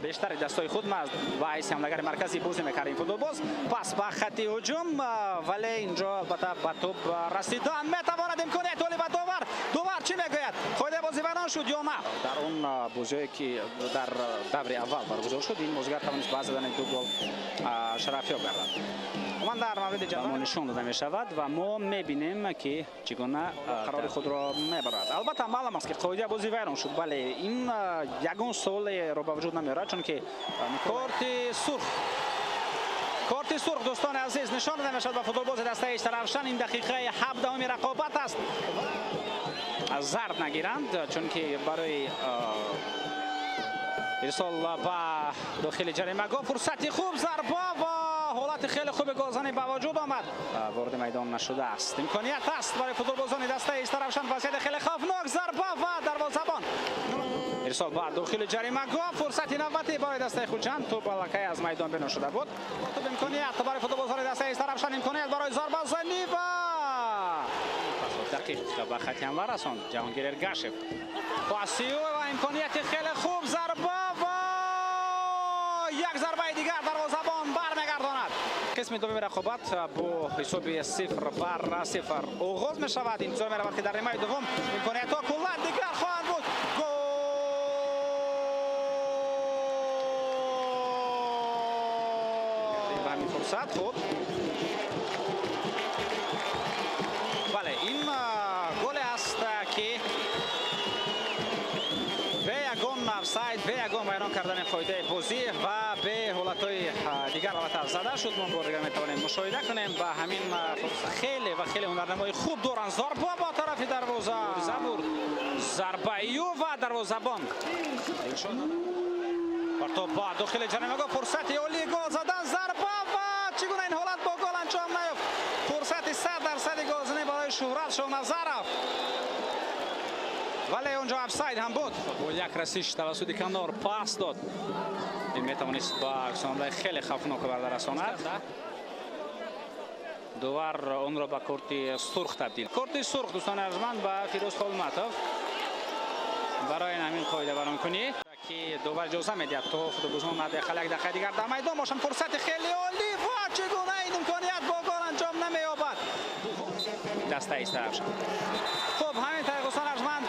بیشتر دستای خود ما با حیث حملهگر مرکزی بازی می‌کنه این فوتبالباز. پس به خط هجوم ولی اینجا البته به توپ رسیدن میتواند امکانیت ولی به داور چی میگوید؟ خود بازیکنان شد یا نه؟ در اون بازی که در دور اول برگزار شد این بازیگر توانست با زدن دو گل شرفیاب گردد. من در مورد جدول نشان داده می شود و ما میبینیم که چگونه قرار خود را میبرد. البته معلوم است که قاعده بازی ویران شد، ولی این یگان سوال را به وجود نمیارد چون که کارت سرخ دوستان عزیز نشان داده می شود به فوتبالباز دسته اشترافشان. این دقیقه 17 رقابت است. زرد نگیرند چون که برای ارسال به داخل جریمه گاه فرصتی خوب ضربه و حالت خیلی خوب گلزنی به وجود آمد. وارد میدان نشده است. امکانیت است برای فوتبالبازان دسته اشترافشان. وضعیت خیلی خوفناک ضربه و دروازه‌بان ارسال به داخل جریمه گاه فرصتی نوبتی برای دسته خودجان. توپ لکه از میدان بیرون شده بود. توپ امکانیت برای فوتبالبازان دسته اشترافشان. امکانیت برای ضربه زنی و دقیق به خط حمله رساند جهانگیر ارگاشف. پاسیو و امکانیت خیلی خوب ضربه و یک ضربه دیگر دروازه‌بان برمیگرداند. قسم دوم رقابت با حساب 0-0 آغاز می شود. انتظار می رود که در نیمه دوم امکانیت ها کلا دیگر خواهند بود. گل به همین فرصت خوب. بله این گل است که به یگان آفساید به یگان بیان کردن فایده بازی و به حالت‌های دیگر البته زده شد. ما بار دیگر میتوانیم مشاهده کنیم و همین خیلی هنرنمای خوب دارن. ضربه با طرف دروازه ضربه یو و دروازه‌بان توپ با داخل جریمه گاه فرصت عالی گل زدن ضربه و چگونه این حالت با گل انجام نیافت. فرصت 100% گلزنی برای شهرت شاهنظرов ولی اونجا آفساید هم بود. با یک رسیش توسط کنار پاس داد. این میتوانست با حمله خیلی خوفناک برساند. داور اون را به کارت سرخ تبدیل. کارت سرخ دوستان ارجمند به فیروز خالمتوف برای همین قاعده بیان کنی که داور اجازه میدهد تا فوتبالبازان داخل یک دقیقه دیگر در میدان باشند. فرصت خیلی عالی و چگونه این امکانیت با گل انجام نمییابد دسته اشترافشان. خب همین طریق دوستان ارجمند